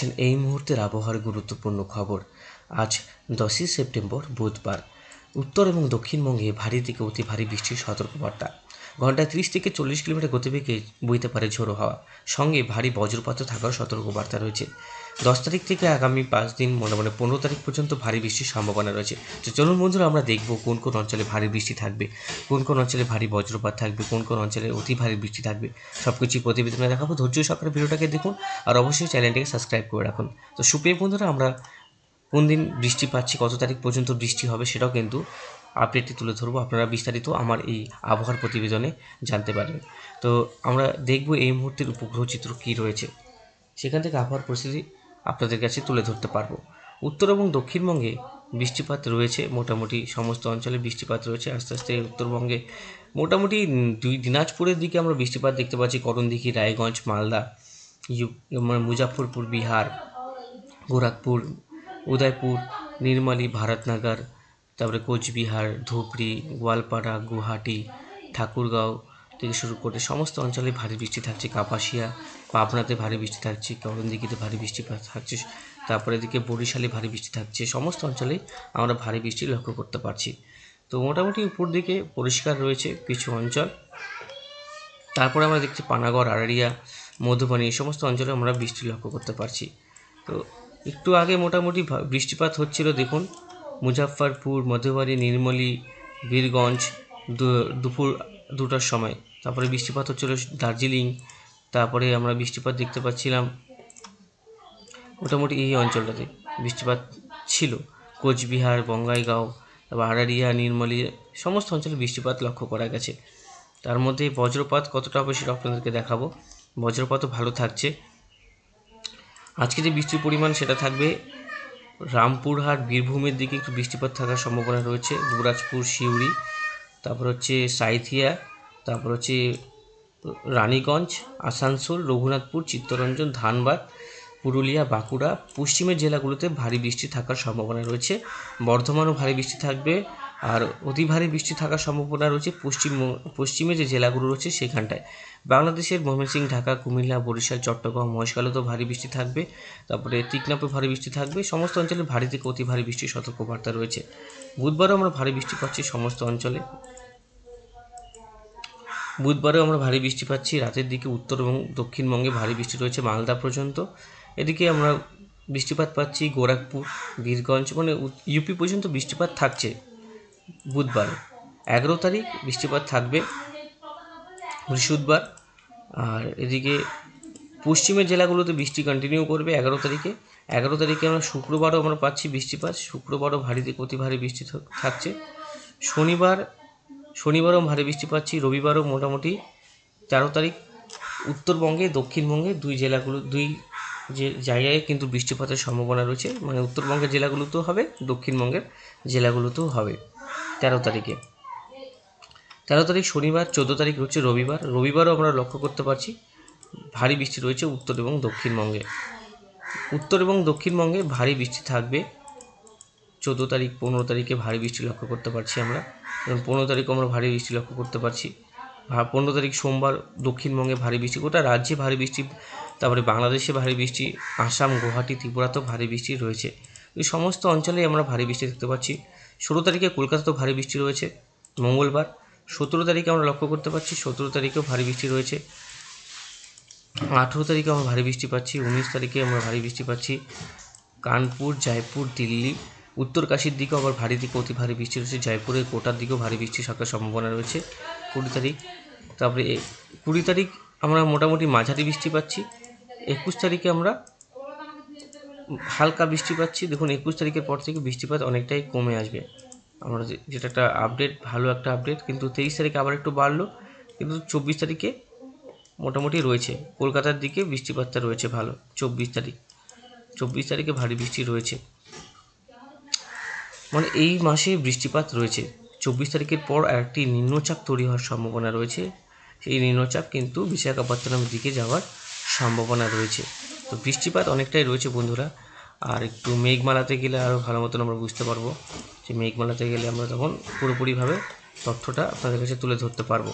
দেখছেন এই মুহূর্তের আবহাওয়ার গুরুত্বপূর্ণ খবর। আজ 10ই সেপ্টেম্বর বুধবার। উত্তর এবং দক্ষিণবঙ্গে ভারী থেকে অতি ভারী বৃষ্টির সতর্কবার্তা। ঘন্টায় 30 থেকে 40 কিলোমিটার গতিবেগে বইতে পারে ঝোড়ো হাওয়া, সঙ্গে ভারী বজ্রপাতও থাকার সতর্কবার্তা রয়েছে। 10 তারিখ থেকে আগামী 5 দিন মোটামুটি 15 তারিখ পর্যন্ত ভারী বৃষ্টির সম্ভাবনা রয়েছে। তো চলুন বন্ধুরা, আমরা দেখব কোন কোন অঞ্চলে ভারী বৃষ্টি থাকবে, কোন কোন অঞ্চলে ভারী বজ্রপাত থাকবে, কোন কোন অঞ্চলে অতি ভারী বৃষ্টি থাকবে। সব কিছুই প্রতিবেদনে দেখাবো। ধৈর্য সহকারে ভিডিওটাকে দেখুন আর অবশ্যই চ্যানেলটিকে সাবস্ক্রাইব করে রাখুন। তো সুপ্রিয় বন্ধুরা, আমরা কোন দিন বৃষ্টি পাচ্ছি, কত তারিখ পর্যন্ত বৃষ্টি হবে সেটাও কিন্তু আপডেটটি তুলে ধরবো। আপনারা বিস্তারিত আমার এই আবহাওয়ার প্রতিবেদনে জানতে পারবেন। তো আমরা দেখব এই মুহূর্তের উপগ্রহ চিত্র কী রয়েছে, সেখান থেকে আবহাওয়ার পরিস্থিতি আপনাদের কাছে তুলে ধরতে পারবো। উত্তর এবং দক্ষিণবঙ্গে বৃষ্টিপাত রয়েছে, মোটামুটি সমস্ত অঞ্চলে বৃষ্টিপাত রয়েছে। আস্তে আস্তে উত্তরবঙ্গে মোটামুটি দিনাজপুরের দিকে আমরা বৃষ্টিপাত দেখতে পাচ্ছি। করণদিঘি, রায়গঞ্জ, মালদা, মুজাফরপুর, বিহার, গোরখপুর, উদয়পুর, নির্মালি, ভারতনগর, তারপরে কোচবিহার, ধুবড়ি, গোয়ালপাড়া, গুয়াহাটি, ঠাকুরগাঁও থেকে শুরু করে সমস্ত অঞ্চলে ভারী বৃষ্টি থাকছে। কাপাসিয়া, পাবনাতে ভারী বৃষ্টি থাকছে, করণদিঘিতে ভারী বৃষ্টিপাত থাকছে, তারপরে এদিকে বরিশালে ভারী বৃষ্টি থাকছে। সমস্ত অঞ্চলেই আমরা ভারী বৃষ্টি লক্ষ্য করতে পারছি। তো মোটামুটি উপর দিকে পরিষ্কার রয়েছে কিছু অঞ্চল। তারপরে আমরা দেখছি পানাগড়, আড়ারিয়া, মধুবনী, এই সমস্ত অঞ্চলে আমরা বৃষ্টি লক্ষ্য করতে পারছি। তো একটু আগে মোটামুটি বৃষ্টিপাত হচ্ছিল, দেখুন মুজাফফরপুর, মধুবনী, নির্মলি, বীরগঞ্জ দুপুর 2টার সময়। তারপরে বৃষ্টিপাত হচ্ছিল দার্জিলিং, তারপরে আমরা বৃষ্টিপাত দেখতে পাচ্ছিলাম মোটামুটি এই অঞ্চলটাতে বৃষ্টিপাত ছিল। কোচবিহার, বঙ্গাইগাঁও, তারপর আড়ারিয়া, নির্মলি, সমস্ত অঞ্চলে বৃষ্টিপাত লক্ষ্য করা গেছে। তার মধ্যে বজ্রপাত কতটা হবে সেটা আপনাদেরকে দেখাবো। বজ্রপাতও ভালো থাকছে। আজকে যে বৃষ্টির পরিমাণ সেটা থাকবে রামপুরহাট, বীরভূমের দিকে একটু বৃষ্টিপাত থাকার সম্ভাবনা রয়েছে। দুবরাজপুর, সিউড়ি, তারপর হচ্ছে সাঁইথিয়া, তারপর হচ্ছে রানীগঞ্জ, আসানসোল, রঘুনাথপুর, চিত্তরঞ্জন, ধানবাদ, পুরুলিয়া, বাঁকুড়া, পশ্চিমের জেলাগুলোতে ভারী বৃষ্টি থাকার সম্ভাবনা রয়েছে। বর্ধমানও ভারী বৃষ্টি থাকবে। আর অতি ভারী বৃষ্টি থাকার সম্ভাবনা রয়েছে পশ্চিমে যে জেলাগুলো রয়েছে সেখানটায়। বাংলাদেশের ময়মনসিংহ, ঢাকা, কুমিল্লা, বরিশাল, চট্টগ্রাম, মহেশখালীতেও ভারী বৃষ্টি থাকবে। তারপরে টিকনাপে ভারী বৃষ্টি থাকবে। সমস্ত অঞ্চলে ভারী থেকে অতি ভারী বৃষ্টির সতর্কবার্তা রয়েছে। বুধবারও আমরা ভারী বৃষ্টি পাচ্ছি সমস্ত অঞ্চলে। বুধবারেও আমরা ভারী বৃষ্টি পাচ্ছি। রাতের দিকে উত্তর এবং দক্ষিণবঙ্গে ভারী বৃষ্টি রয়েছে মালদা পর্যন্ত। এদিকে আমরা বৃষ্টিপাত পাচ্ছি গোরখপুর, বীরগঞ্জ, মানে ইউপি পর্যন্ত বৃষ্টিপাত থাকছে বুধবারে। 11 তারিখ বৃষ্টিপাত থাকবে বৃহস্পতিবার। আর এদিকে পশ্চিমের জেলাগুলোতে বৃষ্টি কন্টিনিউ করবে 11 তারিখে। 11 তারিখে আমরা শুক্রবারও আমরা পাচ্ছি বৃষ্টিপাত। শুক্রবারও ভারী থেকে অতি ভারী বৃষ্টি থাকছে। শনিবারও ভারী বৃষ্টি পাচ্ছি। রবিবারও মোটামুটি 13 তারিখ উত্তরবঙ্গে, দক্ষিণবঙ্গে দুই যে জায়গায় কিন্তু বৃষ্টিপাতের সম্ভাবনা রয়েছে। মানে উত্তরবঙ্গের জেলাগুলোতেও হবে, দক্ষিণবঙ্গের জেলাগুলোতেও হবে 13 তারিখে। 13 তারিখ শনিবার, 14 তারিখ হচ্ছে রবিবার। রবিবারও আমরা লক্ষ্য করতে পারছি ভারী বৃষ্টি রয়েছে উত্তর এবং দক্ষিণবঙ্গে। উত্তর এবং দক্ষিণবঙ্গে ভারী বৃষ্টি থাকবে 14 তারিখ, 15 তারিখে ভারী বৃষ্টি লক্ষ্য করতে পারছি আমরা। এবং 15 তারিখও আমরা ভারী বৃষ্টি লক্ষ্য করতে পারছি। 15 তারিখ সোমবার দক্ষিণবঙ্গে ভারী বৃষ্টি, গোটা রাজ্যে ভারী বৃষ্টি। তারপরে বাংলাদেশে ভারী বৃষ্টি, আসাম, গুয়াহাটি, ত্রিপুরাতেও ভারী বৃষ্টি রয়েছে। এই সমস্ত অঞ্চলেই আমরা ভারী বৃষ্টি দেখতে পাচ্ছি। 16 তারিখে কলকাতাতেও ভারী বৃষ্টি রয়েছে মঙ্গলবার। 17 তারিখে আমরা লক্ষ্য করতে পারছি 17 তারিখেও ভারী বৃষ্টি রয়েছে। 18 তারিখে আমরা ভারী বৃষ্টি পাচ্ছি। 19 তারিখে আমরা ভারী বৃষ্টি পাচ্ছি কানপুর, জয়পুর, দিল্লি, উত্তরকাশীর দিকেও আবার ভারী থেকে অতি ভারী বৃষ্টি রয়েছে। জয়পুরের কোটার দিকেও ভারী বৃষ্টি থাকার সম্ভাবনা রয়েছে 20 তারিখ। তারপরে 20 তারিখ আমরা মোটামুটি মাঝারি বৃষ্টি পাচ্ছি। 21 তারিখে আমরা হালকা বৃষ্টি পাচ্ছি। দেখুন 21 তারিখের পর থেকে বৃষ্টিপাত অনেকটাই কমে আসবে। আমরা যেটা একটা আপডেট, ভালো একটা আপডেট। কিন্তু 23 তারিখে আবার একটু বাড়লো, কিন্তু 24 তারিখে মোটামুটি রয়েছে কলকাতার দিকে বৃষ্টিপাতটা রয়েছে ভালো। 24 তারিখে ভারী বৃষ্টি রয়েছে, মানে এই মাসে বৃষ্টিপাত রয়েছে। 24 তারিখের পর আরেকটি নিম্নচাপ তৈরি হওয়ার সম্ভাবনা রয়েছে। সেই নিম্নচাপ কিন্তু বিশাখাপত্তনমের দিকে যাওয়ার সম্ভাবনা রয়েছে। তো বৃষ্টিপাত অনেকটাই রয়েছে বন্ধুরা। আর একটু মেঘমালাতে গেলে আরও ভালো মতন আমরা বুঝতে পারবো, যে মেঘমালাতে গেলে আমরা তখন পুরোপুরিভাবে তথ্যটা আপনাদের কাছে তুলে ধরতে পারবো।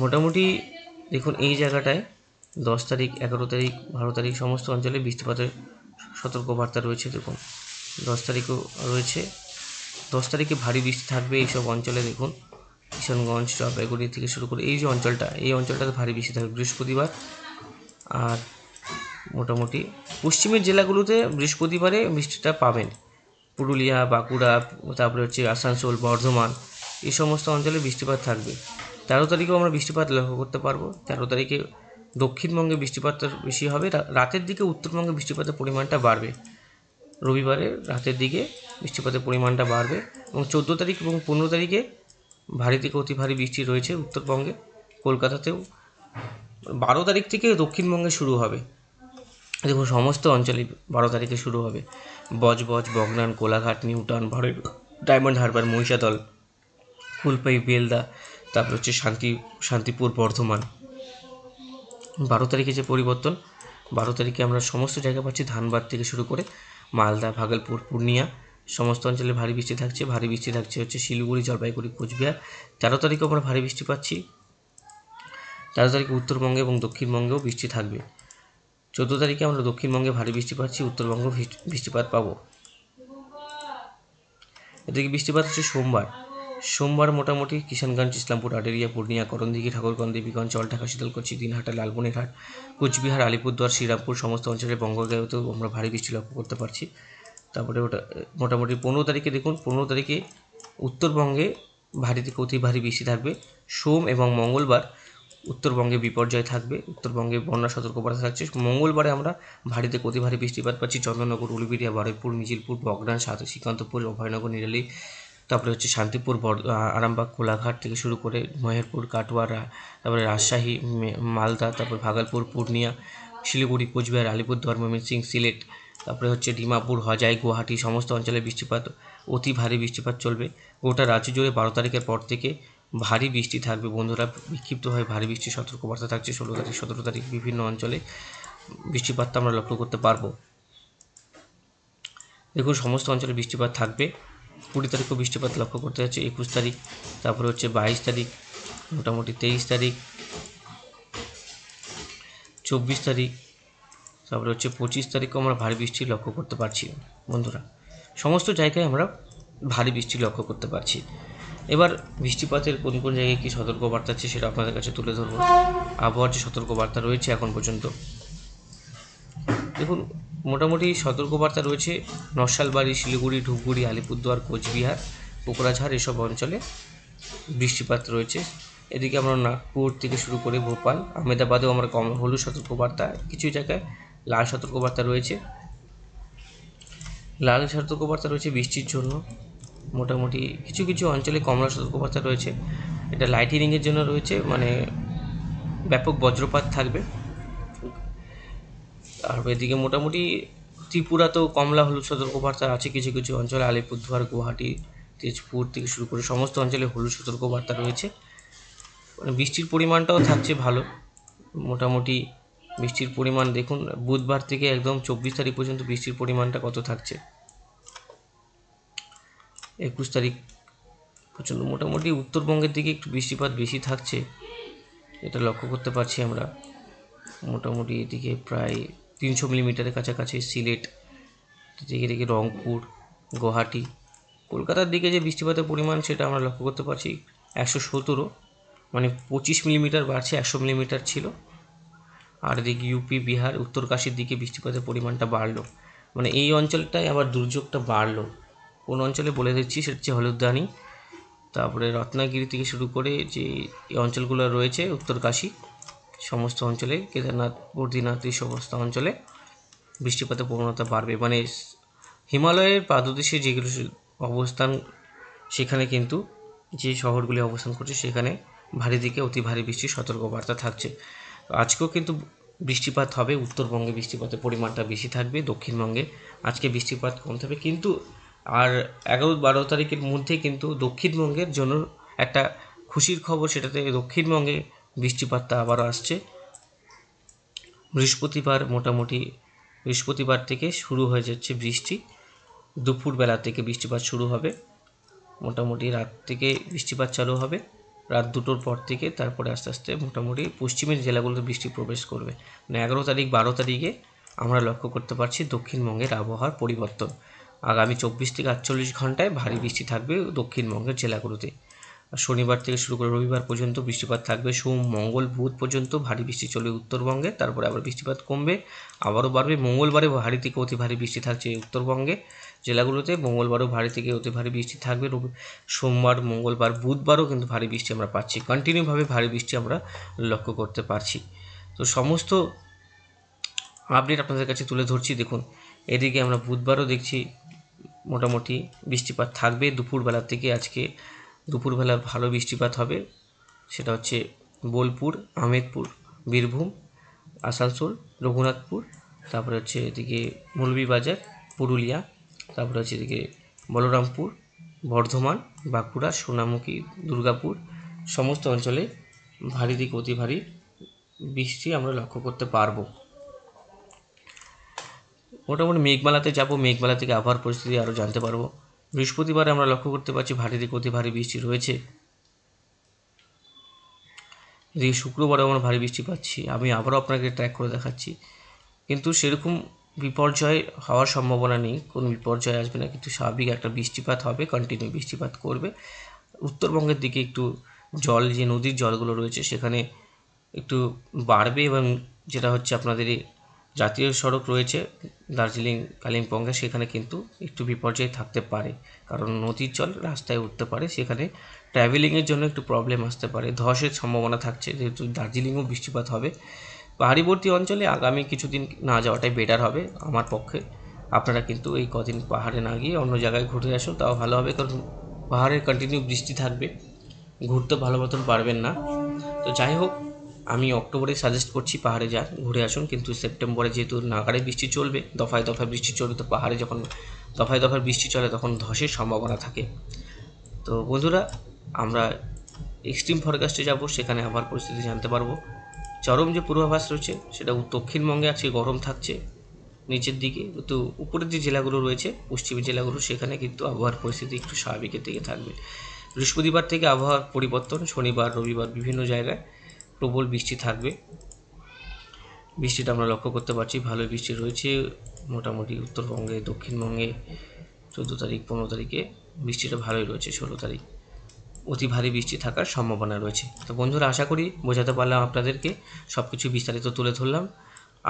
মোটামুটি দেখুন এই জায়গাটায় 10 তারিখ, 11 তারিখ, 12 তারিখ সমস্ত অঞ্চলে বৃষ্টিপাতের সতর্কবার্তা রয়েছে। দেখুন 10 তারিখও রয়েছে। 10 তারিখে ভারী বৃষ্টি থাকবে এইসব অঞ্চলে। দেখুন কিষানগঞ্জ, জলপাইগুড়ি থেকে শুরু করে এই যে অঞ্চলটা, এই অঞ্চলটাতে ভারী বৃষ্টি থাকবে বৃহস্পতিবার। আর মোটামুটি পশ্চিমের জেলাগুলোতে বৃহস্পতিবারে বৃষ্টিটা পাবেন। পুরুলিয়া, বাঁকুড়া, তারপরে হচ্ছে আসানসোল, বর্ধমান, এই সমস্ত অঞ্চলে বৃষ্টিপাত থাকবে। 13 তারিখেও আমরা বৃষ্টিপাত লক্ষ্য করতে পারবো। 13 তারিখে দক্ষিণবঙ্গে বৃষ্টিপাতটা বেশি হবে, রাতের দিকে উত্তরবঙ্গে বৃষ্টিপাতের পরিমাণটা বাড়বে। রবিবারে রাতের দিকে বৃষ্টিপাতের পরিমাণটা বাড়বে এবং 14 তারিখ এবং 15 তারিখে ভারী থেকে অতি ভারী বৃষ্টি রয়েছে উত্তরবঙ্গে। কলকাতাতেও 12 তারিখ থেকে দক্ষিণবঙ্গে শুরু হবে। দেখুন সমস্ত অঞ্চলে 12 তারিখে শুরু হবে। বজবজ, বগনান, কোলাঘাট, নিউটাউন, ডায়মন্ড হারবার, মহিষাদল, ফুলপাই, বেলদা, তারপর হচ্ছে শান্তিপুর, বর্ধমান। 12 তারিখে যে পরিবর্তন, 12 তারিখে আমরা সমস্ত জায়গা পাচ্ছি ধানবাদ থেকে শুরু করে মালদা, ভাগলপুর, পূর্ণিয়া সমস্ত অঞ্চলে ভারী বৃষ্টি থাকছে। ভারী বৃষ্টি থাকছে হচ্ছে শিলিগুড়ি, জলপাইগুড়ি, কোচবিহার। 13 তারিখেও আমরা ভারী বৃষ্টি পাচ্ছি। 13 তারিখে উত্তরবঙ্গে এবং দক্ষিণবঙ্গেও বৃষ্টি থাকবে। 14 তারিখে আমরা দক্ষিণবঙ্গে ভারী বৃষ্টি পাচ্ছি, উত্তরবঙ্গে বৃষ্টিপাত পাবো। এদিকে বৃষ্টিপাত হচ্ছে সোমবার মোটামুটি কিষানগঞ্জ, ইসলামপুর, আটেরিয়া, পূর্ণিয়া, করণদিঘি, ঠাকুরগাঁও, দেবীগঞ্জ, জলঢাকা, শীতলকুচি, দিনহাটা, লালমনিরহাট, কোচবিহার, আলিপুরদুয়ার, শ্রীরামপুর সমস্ত অঞ্চলে বঙ্গোপসাগরেও আমরা ভারী বৃষ্টি লক্ষ্য করতে পারছি। তারপরে ওটা মোটামুটি 15 তারিখে দেখুন, 15 তারিখে উত্তরবঙ্গে ভারী থেকে অতি ভারী বৃষ্টি থাকবে। সোম এবং মঙ্গলবার উত্তরবঙ্গে বিপর্যয় থাকবে, উত্তরবঙ্গে বন্যা সতর্কবার্তা থাকছে। মঙ্গলবারে আমরা ভারী থেকে অতি ভারী বৃষ্টিপাত পাচ্ছি চন্দননগর, উলুবেড়িয়া, বারুইপুর, মিজিলপুর, বগনান, শ্রীকান্তপুর, অভয়নগর, নিরালি, তারপরে হচ্ছে শান্তিপুর, আরামবাগ, কোলাঘাট থেকে শুরু করে মহেরপুর, কাটোয়া, তারপরে রাজশাহী, মালদা, তারপর ভাগলপুর, পূর্ণিয়া, শিলিগুড়ি, কোচবিহার, আলিপুরদুয়ার, ময়মনসিংহ, সিলেট, তারপরে হচ্ছে ডিমাপুর, হজাই, গুয়াহাটি সমস্ত অঞ্চলে বৃষ্টিপাত, অতি ভারী বৃষ্টিপাত চলবে। গোটা রাজ্য জুড়ে 12 তারিখের পর থেকে ভারী বৃষ্টি থাকবে বন্ধুরা। বিক্ষিপ্তভাবে ভারী বৃষ্টির সতর্কবার্তা থাকছে। 16 তারিখ, 17 তারিখ বিভিন্ন অঞ্চলে বৃষ্টিপাতটা আমরা লক্ষ্য করতে পারবো। দেখুন সমস্ত অঞ্চলে বৃষ্টিপাত থাকবে। 20 তারিখও বৃষ্টিপাত লক্ষ্য করতে যাচ্ছে। 21 তারিখ, তারপরে হচ্ছে 22 তারিখ, মোটামুটি 23 তারিখ, 24 তারিখ, তারপরে হচ্ছে 25 তারিখও আমরা ভারী বৃষ্টি লক্ষ্য করতে পারছি বন্ধুরা। সমস্ত জায়গায় আমরা ভারী বৃষ্টি লক্ষ্য করতে পারছি। এবার বৃষ্টিপাতের কোন কোন জায়গায় কী সতর্কবার্তা আছে সেটা আপনাদের কাছে তুলে ধরবো। আবহাওয়ার যে সতর্কবার্তা রয়েছে এখন পর্যন্ত দেখুন মোটামুটি সতর্কবার্তা রয়েছে নকশালবাড়ি, শিলিগুড়ি, ধূপগুড়ি, আলিপুরদুয়ার, কোচবিহার, কোকরাঝাড় এসব অঞ্চলে বৃষ্টিপাত রয়েছে। এদিকে আমরা নাগপুর থেকে শুরু করে ভোপাল, আহমেদাবাদেও আমরা হলুদ সতর্কবার্তা, কিছু জায়গায় লাল সতর্কবার্তা রয়েছে। লাল সতর্কবার্তা রয়েছে বৃষ্টির জন্য। মোটামুটি কিছু কিছু অঞ্চলে কমলা সতর্কবার্তা রয়েছে, এটা লাইটিনিংয়ের জন্য রয়েছে, মানে ব্যাপক বজ্রপাত থাকবে। আর এদিকে মোটামুটি ত্রিপুরাতেও কমলা হলুদ সতর্কবার্তা আছে কিছু কিছু অঞ্চলে, আলিপুরদুয়ার, গুয়াহাটি, তেজপুর থেকে শুরু করে সমস্ত অঞ্চলে হলুদ সতর্কবার্তা রয়েছে। মানে বৃষ্টির পরিমাণটাও থাকছে ভালো। মোটামুটি বৃষ্টির পরিমাণ দেখুন বুধবার থেকে একদম 24 তারিখ পর্যন্ত বৃষ্টির পরিমাণটা কত থাকছে। 21 তারিখ পর্যন্ত মোটামুটি উত্তরবঙ্গের দিকে একটু বৃষ্টিপাত বেশি থাকছে, এটা লক্ষ্য করতে পারছি আমরা। মোটামুটি এদিকে প্রায় 300 মিলিমিটারের কাছাকাছি সিলেট, এদিকে রংপুর, গুয়াহাটি, কলকাতার দিকে যে বৃষ্টিপাতের পরিমাণ সেটা আমরা লক্ষ্য করতে পারছি 117, মানে 25 মিলিমিটার বাড়ছে, 100 মিলিমিটার ছিল। আর এদিকে ইউপি, বিহার, উত্তরকাশীর দিকে বৃষ্টিপাতের পরিমাণটা বাড়লো, মানে এই অঞ্চলটায় আবার দুর্যোগটা বাড়লো। কোন অঞ্চলে বলে দিচ্ছি, সেটা হচ্ছে হলুদানি, তারপরে রত্নাগিরি থেকে শুরু করে যে এই অঞ্চলগুলো রয়েছে উত্তরকাশী সমস্ত অঞ্চলে, কেদারনাথ, বদ্রীনাথ এই সমস্ত অঞ্চলে বৃষ্টিপাতের প্রবণতা বাড়বে। মানে হিমালয়ের পাদদেশে যেগুলো অবস্থান সেখানে কিন্তু যে শহরগুলি অবস্থান করছে সেখানে ভারী থেকে অতি ভারী বৃষ্টির সতর্কবার্তা থাকছে। আজকেও কিন্তু বৃষ্টিপাত হবে, উত্তরবঙ্গে বৃষ্টিপাতের পরিমাণটা বেশি থাকবে, দক্ষিণবঙ্গে আজকে বৃষ্টিপাত কম থাকবে। কিন্তু আর 11-12 তারিখের মধ্যে কিন্তু দক্ষিণবঙ্গের জন্য একটা খুশির খবর, সেটাতে দক্ষিণবঙ্গে বৃষ্টিপাতটা আবারও আসছে। বৃহস্পতিবার থেকে শুরু হয়ে যাচ্ছে বৃষ্টি, দুপুরবেলা থেকে বৃষ্টিপাত শুরু হবে, মোটামুটি রাত থেকে বৃষ্টিপাত চালু হবে। রাত 2টোর পর থেকে তারপরে আস্তে আস্তে মোটামুটি পশ্চিমের জেলাগুলোতে বৃষ্টি প্রবেশ করবে। মানে 11 তারিখ 12 তারিখে আমরা লক্ষ্য করতে পারছি দক্ষিণবঙ্গের আবহাওয়ার পরিবর্তন। আগামী 24 থেকে 48 ঘন্টায় ভারী বৃষ্টি থাকবে দক্ষিণবঙ্গের জেলাগুলোতে। আর শনিবার থেকে শুরু করে রবিবার পর্যন্ত বৃষ্টিপাত থাকবে। সোম মঙ্গল বুধ পর্যন্ত ভারী বৃষ্টি চলবে উত্তরবঙ্গে, তারপরে আবার বৃষ্টিপাত কমবে, আবারও বাড়বে। মঙ্গলবারে ভারী থেকে অতি ভারী বৃষ্টি থাকছে উত্তরবঙ্গে জেলাগুলোতে। মঙ্গলবারও ভারী থেকে অতি ভারী বৃষ্টি থাকবে। সোমবার মঙ্গলবার বুধবারও কিন্তু ভারী বৃষ্টি আমরা পাচ্ছি, কন্টিনিউভাবে ভারী বৃষ্টি আমরা লক্ষ্য করতে পারছি। তো সমস্ত আপডেট আপনাদের কাছে তুলে ধরছি। দেখুন, এদিকে আমরা বুধবারও দেখছি মোটামুটি বৃষ্টিপাত থাকবে দুপুরবেলা থেকে। আজকে দুপুরবেলা ভালো বৃষ্টিপাত হবে, সেটা হচ্ছে বোলপুর, আহমেদপুর, বীরভূম, আসানসোল, রঘুনাথপুর, তারপরে হচ্ছে এদিকে মৌলভীবাজার, পুরুলিয়া, তারপরে হচ্ছে এদিকে বলরামপুর, বর্ধমান, বাঁকুড়া, সোনামুখী, দুর্গাপুর, সমস্ত অঞ্চলে ভারী থেকে অতি ভারী বৃষ্টি আমরা লক্ষ্য করতে পারবো। মোটামুটি মেঘমালাতে যাব, মেঘমালা থেকে আবহাওয়ার পরিস্থিতি আরও জানতে পারবো। বৃহস্পতিবার আমরা লক্ষ্য করতে পারছি ভারী থেকে অতি ভারী বৃষ্টি রয়েছে। এদিকে শুক্রবারে আমরা ভারী বৃষ্টি পাচ্ছি। আমি আবারও আপনাকে ট্র্যাক করে দেখাচ্ছি, কিন্তু সেরকম বিপর্যয় হওয়ার সম্ভাবনা নেই, কোনো বিপর্যয় আসবে না, কিন্তু স্বাভাবিক একটা বৃষ্টিপাত হবে, কন্টিনিউ বৃষ্টিপাত করবে। উত্তরবঙ্গের দিকে একটু জল, যে নদীর জলগুলো রয়েছে সেখানে একটু বাড়বে, এবং যেটা হচ্ছে আপনাদের জাতীয় সড়ক রয়েছে দার্জিলিং কালিম্পংয়ে, সেখানে কিন্তু একটু বিপর্যয় থাকতে পারে, কারণ নদীর জল রাস্তায় উঠতে পারে, সেখানে ট্রাভেলিংয়ের জন্য একটু প্রবলেম আসতে পারে। ধসের সম্ভাবনা থাকছে, যেহেতু দার্জিলিংও বৃষ্টিপাত হবে। পাহাড়িবর্তী অঞ্চলে আগামী কিছুদিন না যাওয়াটাই বেটার হবে আমার পক্ষে। আপনারা কিন্তু এই কদিন পাহাড়ে না গিয়ে অন্য জায়গায় ঘুরে আসুন, তাও ভালো হবে, কারণ পাহাড়ে কন্টিনিউ বৃষ্টি থাকবে, ঘুরতে ভালো মতন পারবেন না। তো যাই হোক, আমি অক্টোবরে সাজেস্ট করছি পাহাড়ে যান, ঘুরে আসুন, কিন্তু সেপ্টেম্বরে যেহেতু নাগাড়ে বৃষ্টি চলবে, দফায় দফায় বৃষ্টি চলবে, তো পাহাড়ে যখন দফায় দফায় বৃষ্টি চলে তখন ধসের সম্ভাবনা থাকে। তো বন্ধুরা, আমরা এক্সট্রিম ফরকাস্টে যাব, সেখানে আবহাওয়ার পরিস্থিতি জানতে পারবো। চরম যে পূর্বাভাস রয়েছে সেটা দক্ষিণবঙ্গে আজকে গরম থাকছে নিচের দিকে, তো উপরের যে জেলাগুলো রয়েছে পশ্চিমের জেলাগুলো, সেখানে কিন্তু আবহাওয়ার পরিস্থিতি একটু স্বাভাবিকের দিকে থাকবে। বৃহস্পতিবার থেকে আবহাওয়ার পরিবর্তন, শনিবার রবিবার বিভিন্ন জায়গায় প্রবল বৃষ্টি থাকবে। বৃষ্টিটা আমরা লক্ষ্য করতে পারছি, ভালো বৃষ্টি রয়েছে মোটামুটি উত্তরবঙ্গে, দক্ষিণবঙ্গে 14 তারিখ 15 তারিখে বৃষ্টিটা ভালোই রয়েছে। 16 তারিখ অতি ভারী বৃষ্টি থাকার সম্ভাবনা রয়েছে। তো বন্ধুরা, আশা করি বোঝাতে পারলাম আপনাদেরকে, সব কিছু বিস্তারিত তুলে ধরলাম।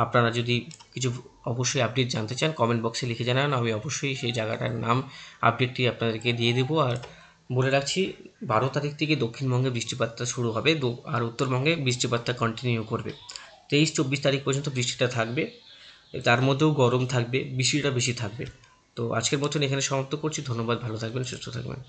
আপনারা যদি কিছু অবশ্যই আপডেট জানতে চান কমেন্ট বক্সে লিখে জানান, আমি অবশ্যই সেই জায়গাটার নাম আপডেটটি আপনাদেরকে দিয়ে দেবো। আর বলে রাখছি, 12 তারিখ থেকে দক্ষিণবঙ্গে বৃষ্টিপাতটা শুরু হবে, আর উত্তরবঙ্গে বৃষ্টিপাতটা কন্টিনিউ করবে। 23-24 তারিখ পর্যন্ত বৃষ্টিটা থাকবে, তার মধ্যেও গরম থাকবে, বৃষ্টিটা বেশি থাকবে। তো আজকের মতন এখানে সমাপ্ত করছি। ধন্যবাদ, ভালো থাকবেন, সুস্থ থাকবেন।